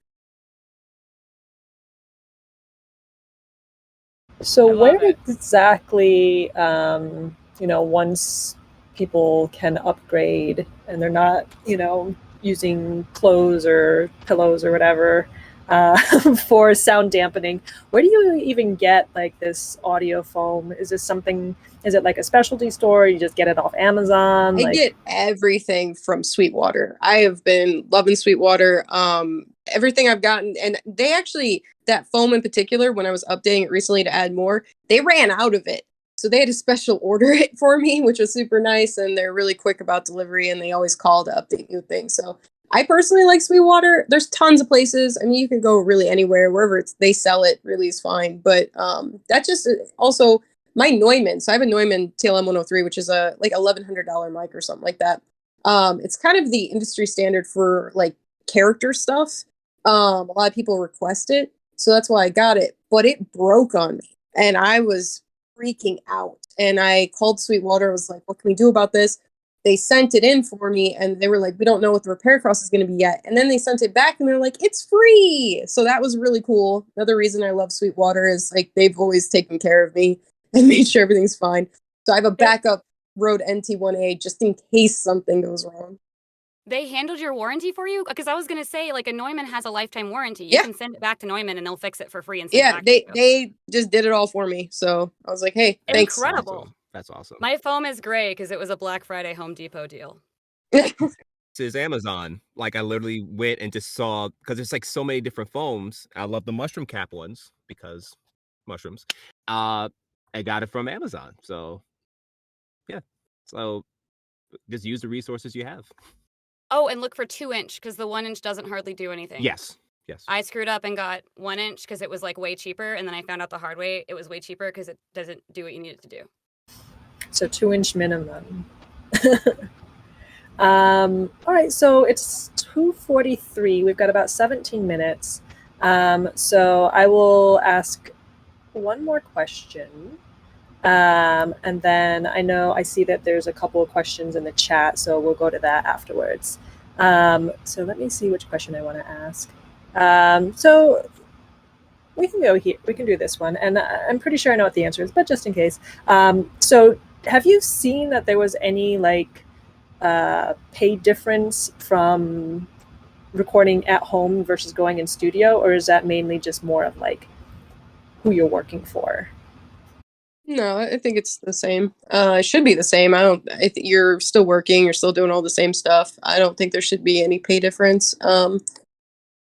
So where exactly, once people can upgrade and they're not, using clothes or pillows or whatever for sound dampening, where do you even get like this audio foam? Is it like a specialty store? Or you just get it off Amazon? I get everything from Sweetwater. I have been loving Sweetwater. Everything I've gotten, and they actually, that foam in particular, when I was updating it recently to add more, they ran out of it. So they had to special order it for me, which was super nice. And they're really quick about delivery, and they always call to update new things. So I personally like Sweetwater. There's tons of places. I mean, you can go really anywhere, wherever they sell it really is fine. But that just also my Neumann. So I have a Neumann TLM 103, which is a like $1,100 mic or something like that. It's kind of the industry standard for like character stuff. A lot of people request it, so that's why I got it. But it broke on me. And I was freaking out. And I called Sweetwater. I was like, what can we do about this? They sent it in for me and they were like, we don't know what the repair cost is going to be yet. And then they sent it back and they're like, it's free. So that was really cool. Another reason I love Sweetwater is like they've always taken care of me and made sure everything's fine. So I have a backup Rode NT1A just in case something goes wrong. They handled your warranty for you? Because I was going to say, like, a Neumann has a lifetime warranty. You Yeah. can send it back to Neumann and they'll fix it for free and send it Yeah, back to you. they just did it all for me. So I was like, hey, thanks. Incredible. That's awesome. My foam is gray because it was a Black Friday Home Depot deal. This is Amazon. Like I literally went and just saw, because there's like so many different foams. I love the mushroom cap ones because mushrooms. I got it from Amazon. So yeah. So just use the resources you have. Oh, and look for 2-inch because the 1-inch doesn't hardly do anything. Yes. Yes. I screwed up and got 1-inch because it was like way cheaper, and then I found out the hard way it was way cheaper because it doesn't do what you need it to do. So 2-inch minimum. All right, so it's 2:43. We've got about 17 minutes. So I will ask one more question. And then I see that there's a couple of questions in the chat, so we'll go to that afterwards. So let me see which question I want to ask. So we can go here. We can do this one, and I'm pretty sure I know what the answer is, but just in case. So have you seen that there was any like pay difference from recording at home versus going in studio, or is that mainly just more of like who you're working for? No, I think it's the same. It should be the same. I think you're still working. You're still doing all the same stuff. I don't think there should be any pay difference. So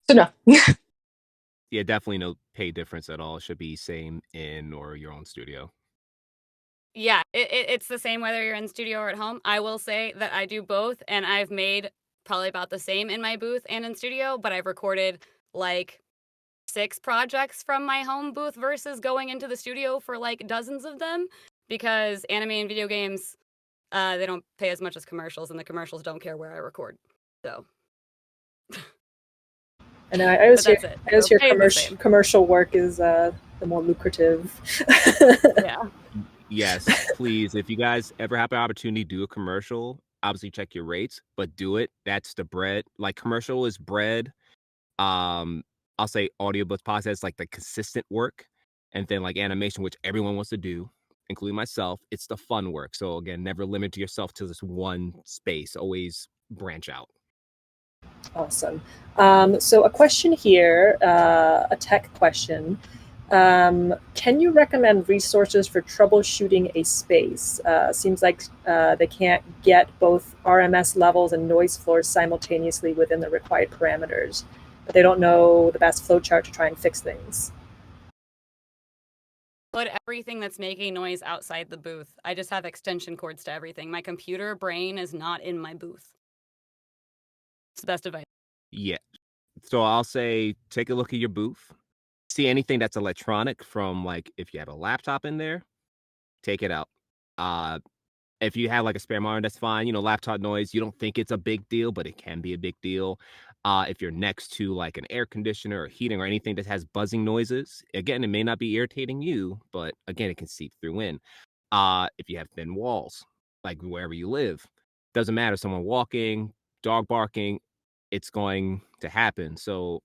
no. Yeah, definitely no pay difference at all. It should be same in or your own studio. Yeah, it's the same whether you're in studio or at home. I will say that I do both, and I've made probably about the same in my booth and in studio, but I've recorded like 6 projects from my home booth versus going into the studio for like dozens of them, because anime and video games, they don't pay as much as commercials, and the commercials don't care where I record. So. And I always hear, So commercial work is the more lucrative. Yeah. Yes, please. If you guys ever have an opportunity, do a commercial. Obviously, check your rates, but do it. That's the bread. Like commercial is bread. I'll say audiobooks, podcasts, like the consistent work, and then like animation, which everyone wants to do, including myself. It's the fun work. So again, never limit yourself to this one space. Always branch out. Awesome. So a question here, a tech question. Can you recommend resources for troubleshooting a space? Seems like they can't get both RMS levels and noise floors simultaneously within the required parameters, but they don't know the best flowchart to try and fix things. Put everything that's making noise outside the booth. I just have extension cords to everything. My computer brain is not in my booth. It's the best advice. Yeah. So I'll say take a look at your booth. See anything that's electronic, from like if you have a laptop in there, take it out. If you have like a spare monitor, that's fine. Laptop noise, you don't think it's a big deal, but it can be a big deal. If you're next to like an air conditioner or heating or anything that has buzzing noises, again, it may not be irritating you, but again, it can seep through in. If you have thin walls, like wherever you live, doesn't matter. Someone walking, dog barking, it's going to happen. So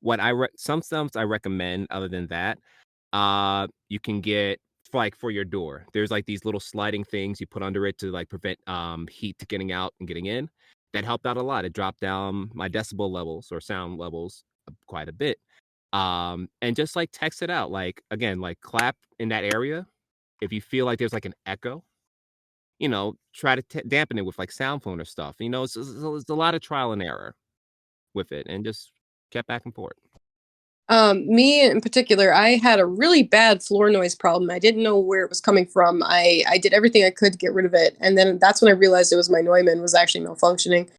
what some stuff I recommend other than that, you can get like for your door. There's like these little sliding things you put under it to like prevent heat to getting out and getting in. That helped out a lot. It dropped down my decibel levels or sound levels quite a bit. And just like text it out. Like again, like clap in that area. If you feel like there's like an echo, try to dampen it with like sound phone or stuff. It's a lot of trial and error with it, and just get back and forth. Me in particular, I had a really bad floor noise problem. I didn't know where it was coming from. I did everything I could to get rid of it, and then that's when I realized it was my Neumann was actually malfunctioning.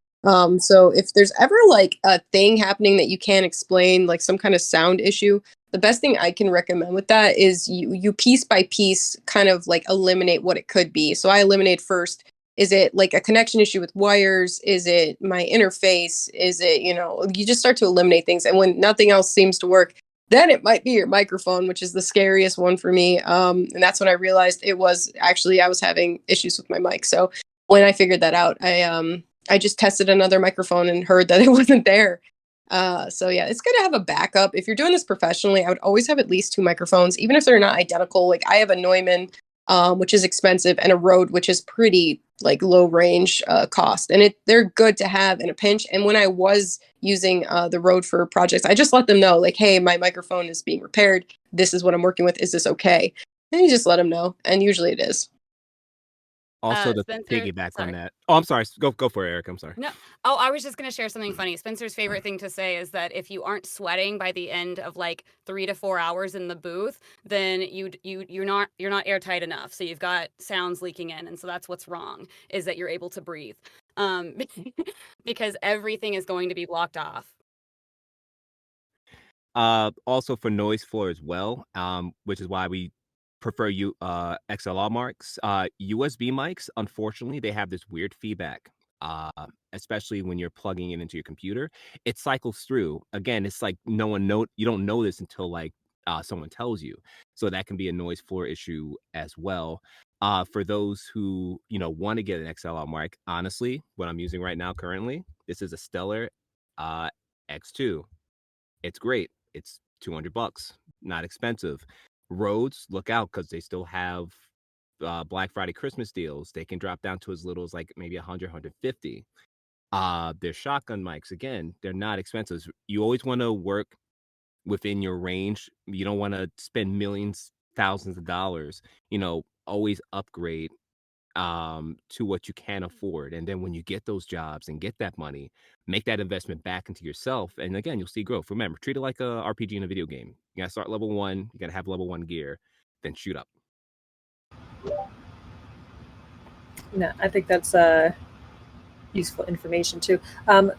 So if there's ever like a thing happening that you can't explain, like some kind of sound issue, the best thing I can recommend with that is you piece by piece kind of like eliminate what it could be. So I eliminate first, is it like a connection issue with wires? Is it my interface? Is it, you just start to eliminate things. And when nothing else seems to work, then it might be your microphone, which is the scariest one for me. And that's when I realized it was actually I was having issues with my mic. So when I figured that out, I just tested another microphone and heard that it wasn't there. So yeah, it's good to have a backup. If you're doing this professionally, I would always have at least 2 microphones, even if they're not identical. Like I have a Neumann, which is expensive, and a Rode, which is pretty like low range cost, and they're good to have in a pinch. And when I was using the Rode for projects, I just let them know, like, hey, my microphone is being repaired. This is what I'm working with. Is this okay? And you just let them know, and usually it is. Also, to Spencer, piggyback on sorry. that. Oh, I'm sorry. Go for it, Eric. I'm sorry. No. Oh, I was just going to share something funny. Spencer's favorite thing to say is that if you aren't sweating by the end of like 3 to 4 hours in the booth, then you're not airtight enough. So you've got sounds leaking in, and so that's what's wrong, is that you're able to breathe. Because everything is going to be blocked off. Also for noise floor as well, which is why we prefer XLR mics. USB mics, unfortunately, they have this weird feedback, especially when you're plugging it into your computer. It cycles through. Again, it's like you don't know this until like someone tells you. So that can be a noise floor issue as well. For those who want to get an XLR mic, honestly, what I'm using right now currently, this is a Stellar X2. It's great. It's $200, not expensive. Rhodes, look out, because they still have Black Friday Christmas deals. They can drop down to as little as like maybe 100, 150. Their shotgun mics, again, they're not expensive. You always want to work within your range. You don't want to spend millions, thousands of dollars. Always upgrade to what you can afford. And then when you get those jobs and get that money, make that investment back into yourself. And again, you'll see growth. Remember, treat it like a RPG in a video game. You gotta start level 1, you gotta have level 1 gear, then shoot up. No, I think that's useful information too.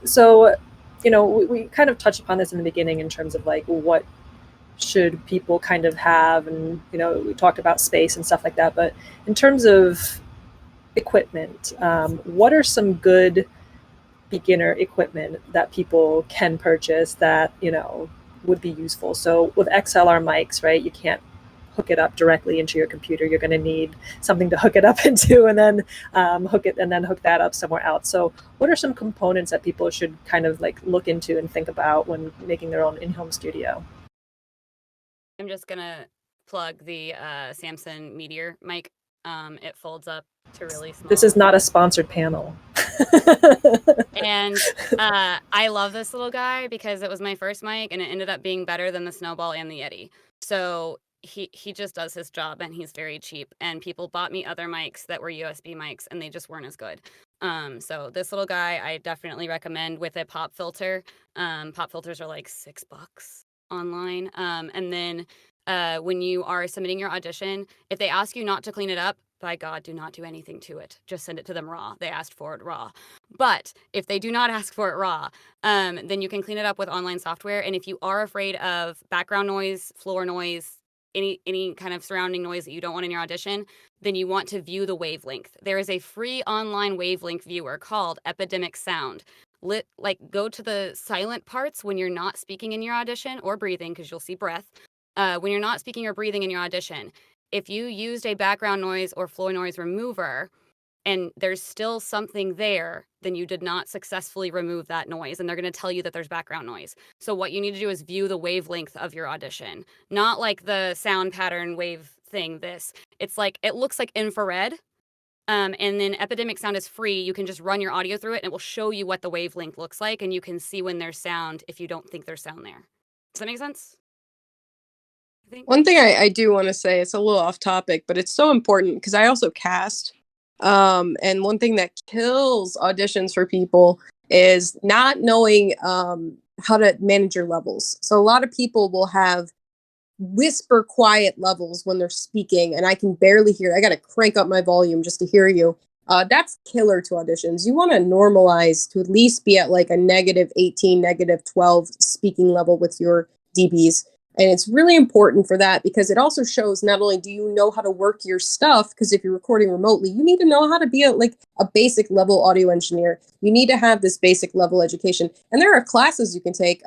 So, we kind of touched upon this in the beginning in terms of like what should people kind of have, and we talked about space and stuff like that. But in terms of equipment, what are some good beginner equipment that people can purchase that would be useful? So with XLR mics, right, you can't hook it up directly into your computer. You're going to need something to hook it up into, and then hook that up somewhere else. So what are some components that people should kind of like look into and think about when making their own in-home studio? I'm just gonna plug the Samson Meteor mic. It folds up to really small. This is not a sponsored panel. And I love this little guy because it was my first mic, and it ended up being better than the Snowball and the Yeti. So he just does his job, and he's very cheap. And people bought me other mics that were USB mics, and they just weren't as good. So this little guy I definitely recommend with a pop filter. Pop filters are like $6 online. And then when you are submitting your audition, if they ask you not to clean it up, by God, do not do anything to it. Just send it to them raw. They asked for it raw. But if they do not ask for it raw, then you can clean it up with online software. And if you are afraid of background noise, floor noise, any kind of surrounding noise that you don't want in your audition, then you want to view the wavelength. There is a free online wavelength viewer called Epidemic Sound. Go to the silent parts when you're not speaking in your audition or breathing, because you'll see breath. When you're not speaking or breathing in your audition, if you used a background noise or floor noise remover and there's still something there, then you did not successfully remove that noise, and they're going to tell you that there's background noise. So what you need to do is view the wavelength of your audition, not like the sound pattern wave thing. It's like, it looks like infrared. And then Epidemic Sound is free. You can just run your audio through it, and it will show you what the wavelength looks like, and you can see when there's sound if you don't think there's sound there. Does that make sense? One thing I do want to say, it's a little off topic, but it's so important because I also cast. And one thing that kills auditions for people is not knowing how to manage your levels. So a lot of people will have whisper quiet levels when they're speaking, and I can barely hear. I got to crank up my volume just to hear you. That's killer to auditions. You want to normalize to at least be at like a -18, -12 speaking level with your DBs. And it's really important for that because it also shows not only do you know how to work your stuff, because if you're recording remotely, you need to know how to be a basic level audio engineer. You need to have this basic level education. And there are classes you can take.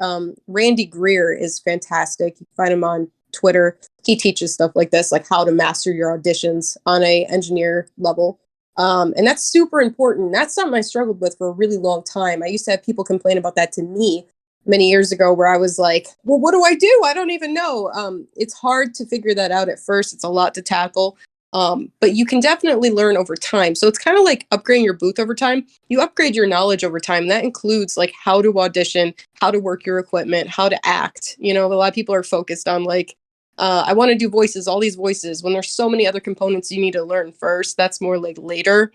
Randy Greer is fantastic. You can find him on Twitter. He teaches stuff like this, like how to master your auditions on a engineer level. And that's super important. That's something I struggled with for a really long time. I used to have people complain about that to me many years ago where I was like, well, what do I do? I don't even know. It's hard to figure that out at first. It's a lot to tackle. But you can definitely learn over time. So it's kind of like upgrading your booth over time. You upgrade your knowledge over time. That includes like how to audition, how to work your equipment, how to act. You know, a lot of people are focused on like, I want to do voices, all these voices, when there's so many other components you need to learn first. That's more like later.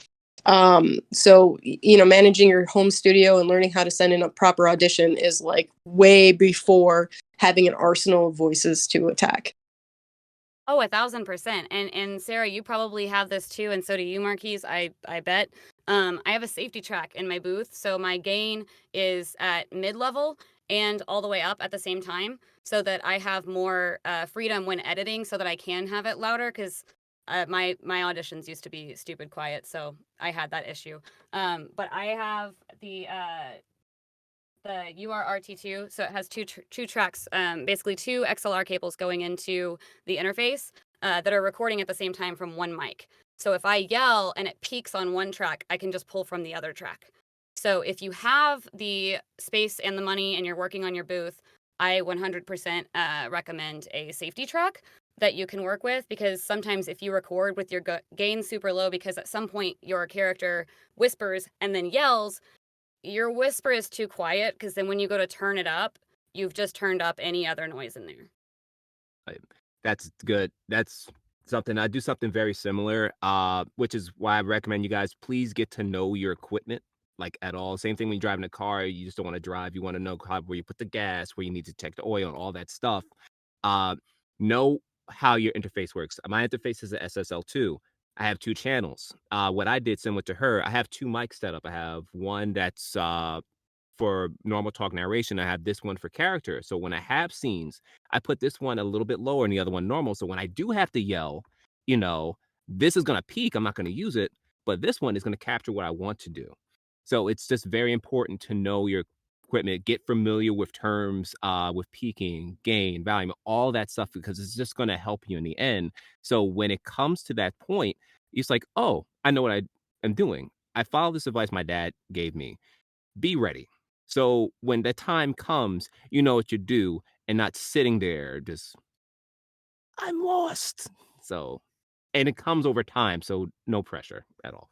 So, you know, managing your home studio and learning how to send in a proper audition is like way before having an arsenal of voices to attack. Oh, 1,000%. And Sarah, you probably have this too, and so do you, Marquise. I bet. I have a safety track in my booth, so my gain is at mid level and all the way up at the same time, so that I have more freedom when editing, so that I can have it louder. Because my auditions used to be stupid quiet, so I had that issue. But I have the URRT2, so it has two tracks, basically two XLR cables going into the interface that are recording at the same time from one mic. So if I yell and it peaks on one track, I can just pull from the other track. So if you have the space and the money and you're working on your booth, I 100% recommend a safety track that you can work with, because sometimes if you record with your gain super low because at some point your character whispers and then yells, your whisper is too quiet, because then when you go to turn it up, you've just turned up any other noise in there. That's good. That's something I do something very similar, which is why I recommend you guys please get to know your equipment like at all. Same thing when you're driving a car, you just don't want to drive. You want to know where you put the gas, where you need to check the oil, and all that stuff. Uh, know how your interface works. My interface is a SSL2. I have two channels. What I did similar to her, I have two mics set up. I have one that's for normal talk narration. I have this one for character. So when I have scenes, I put this one a little bit lower and the other one normal. So when I do have to yell, you know, this is going to peak. I'm not going to use it, but this one is going to capture what I want to do. So it's just very important to know your equipment, get familiar with terms, with peaking, gain, volume, all that stuff, because it's just going to help you in the end. So when it comes to that point, it's like, oh, I know what I am doing. I follow this advice my dad gave me. Be ready. So when the time comes, you know what you do and not sitting there just, I'm lost. So, and it comes over time. So no pressure at all.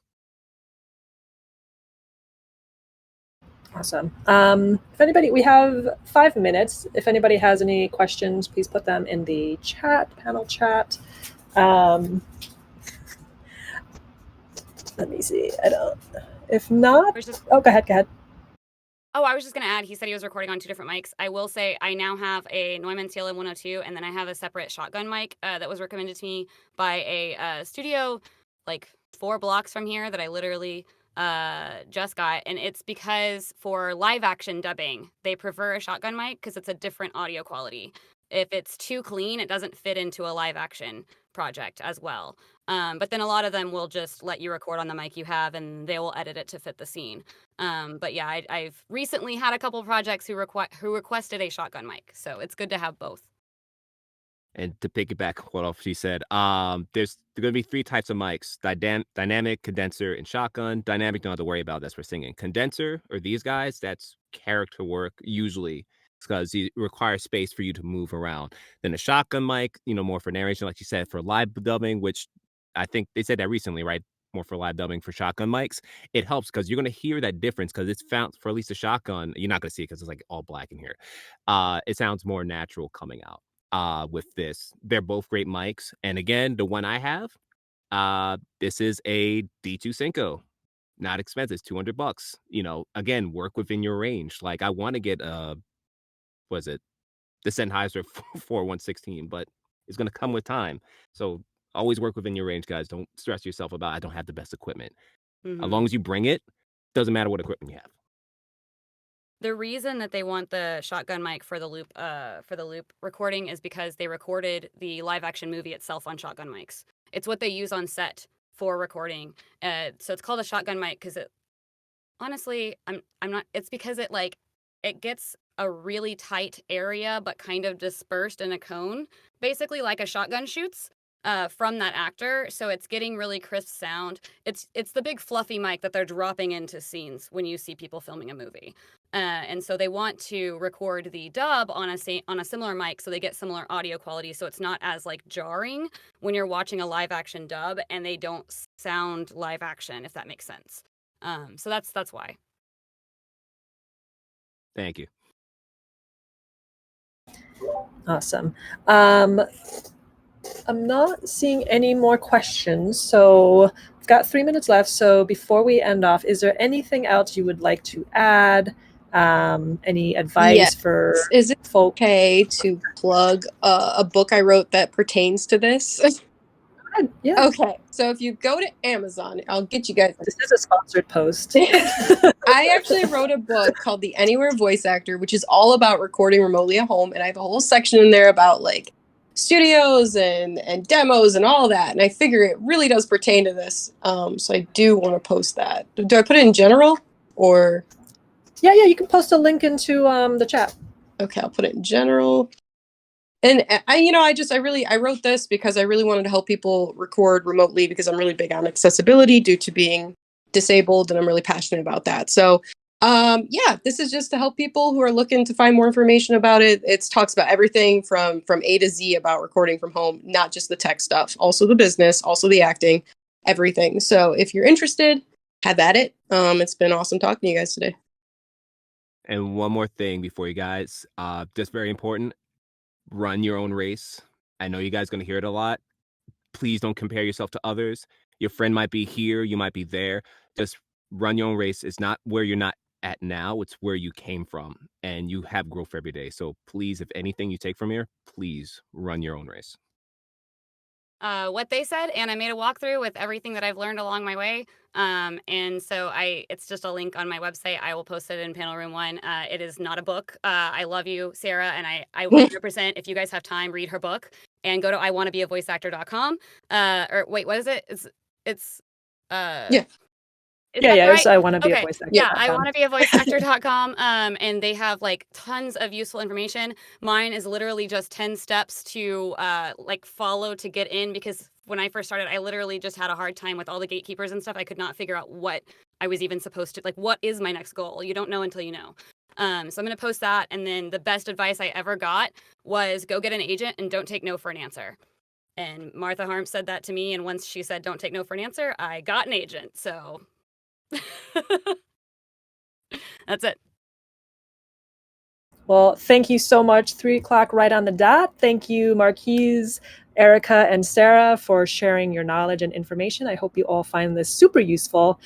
Awesome. If anybody, we have 5 minutes. If anybody has any questions, please put them in the chat, panel chat. Let me see. If not, oh, go ahead. Oh, I was just going to add, he said he was recording on two different mics. I will say I now have a Neumann CLM 102, and then I have a separate shotgun mic that was recommended to me by a studio like 4 blocks from here that I literally just got. And it's because for live action dubbing, they prefer a shotgun mic because it's a different audio quality. If it's too clean, it doesn't fit into a live action project as well. But then a lot of them will just let you record on the mic you have, and they will edit it to fit the scene. But yeah, I've recently had a couple projects who requested a shotgun mic, so it's good to have both. And to piggyback what she said, there's going to be 3 types of mics: dynamic, condenser, and shotgun. Dynamic, don't have to worry about. That's for singing. Condenser, or these guys, that's character work usually, because it requires space for you to move around. Then the shotgun mic, you know, more for narration, like you said, for live dubbing, which I think they said that recently, right? More for live dubbing for shotgun mics. It helps because you're going to hear that difference, because it's found for at least a shotgun. You're not going to see it because it's like all black in here. It sounds more natural coming out. With this, they're both great mics. And again, the one I have, this is a D2 Cinco, not expensive. It's $200. You know, again, work within your range. Like I want to get was it the Sennheiser 4116, but it's going to come with time. So always work within your range, guys. Don't stress yourself about I don't have the best equipment. As long as you bring it, doesn't matter what equipment you have. The reason that they want the shotgun mic for the loop recording is because they recorded the live action movie itself on shotgun mics. It's what they use on set for recording. So it's called a shotgun mic because it honestly, I'm not. It's because it gets a really tight area, but kind of dispersed in a cone, basically like a shotgun shoots from that actor. So it's getting really crisp sound. It's the big fluffy mic that they're dropping into scenes when you see people filming a movie. And so they want to record the dub on a similar mic so they get similar audio quality, so it's not as like jarring when you're watching a live action dub and they don't sound live action, if that makes sense. So that's why. Thank you. Awesome. I'm not seeing any more questions, so we've got 3 minutes left. So before we end off, is there anything else you would like to add? Any advice for Is it folks? okay to plug a book I wrote that pertains to this? Yeah. Okay, so if you go to Amazon, I'll get you guys. This is a sponsored post. I actually wrote a book called The Anywhere Voice Actor, which is all about recording remotely at home, and I have a whole section in there about like studios and demos and all that. And I figure it really does pertain to this. So I do want to post that. Do I put it in general or? Yeah, you can post a link into the chat. Okay, I'll put it in general. And I wrote this because I really wanted to help people record remotely because I'm really big on accessibility due to being disabled, and I'm really passionate about that. So, this is just to help people who are looking to find more information about it. It talks about everything from A to Z about recording from home, not just the tech stuff, also the business, also the acting, everything. So, if you're interested, have at it. It's been awesome talking to you guys today. And one more thing before you guys, just very important, run your own race. I know you guys are going to hear it a lot. Please don't compare yourself to others. Your friend might be here, you might be there. Just run your own race. It's not where you're not at now, it's where you came from, and you have growth every day. So please, if anything you take from here, please run your own race. What they said, and I made a walkthrough with everything that I've learned along my way. And so it's just a link on my website. I will post it in panel room 1. It is not a book. I love you, Sarah, and I 100%, if you guys have time, read her book and go to iwannabeavoiceactor.com. Or wait, what is it? It's Yeah. Is that right? I want to be a voice actor. Yeah, I want to be a voiceactor.com. And they have like tons of useful information. Mine is literally just 10 steps to follow to get in, because when I first started, I literally just had a hard time with all the gatekeepers and stuff. I could not figure out what I was even supposed to, like, what is my next goal? You don't know until you know. So I'm going to post that. And then the best advice I ever got was go get an agent and don't take no for an answer. And Martha Harms said that to me. And once she said, don't take no for an answer, I got an agent. So that's it. Well, thank you so much. 3 o'clock right on the dot. Thank you, Marquise, Erica, and Sarah, for sharing your knowledge and information. I hope you all find this super useful.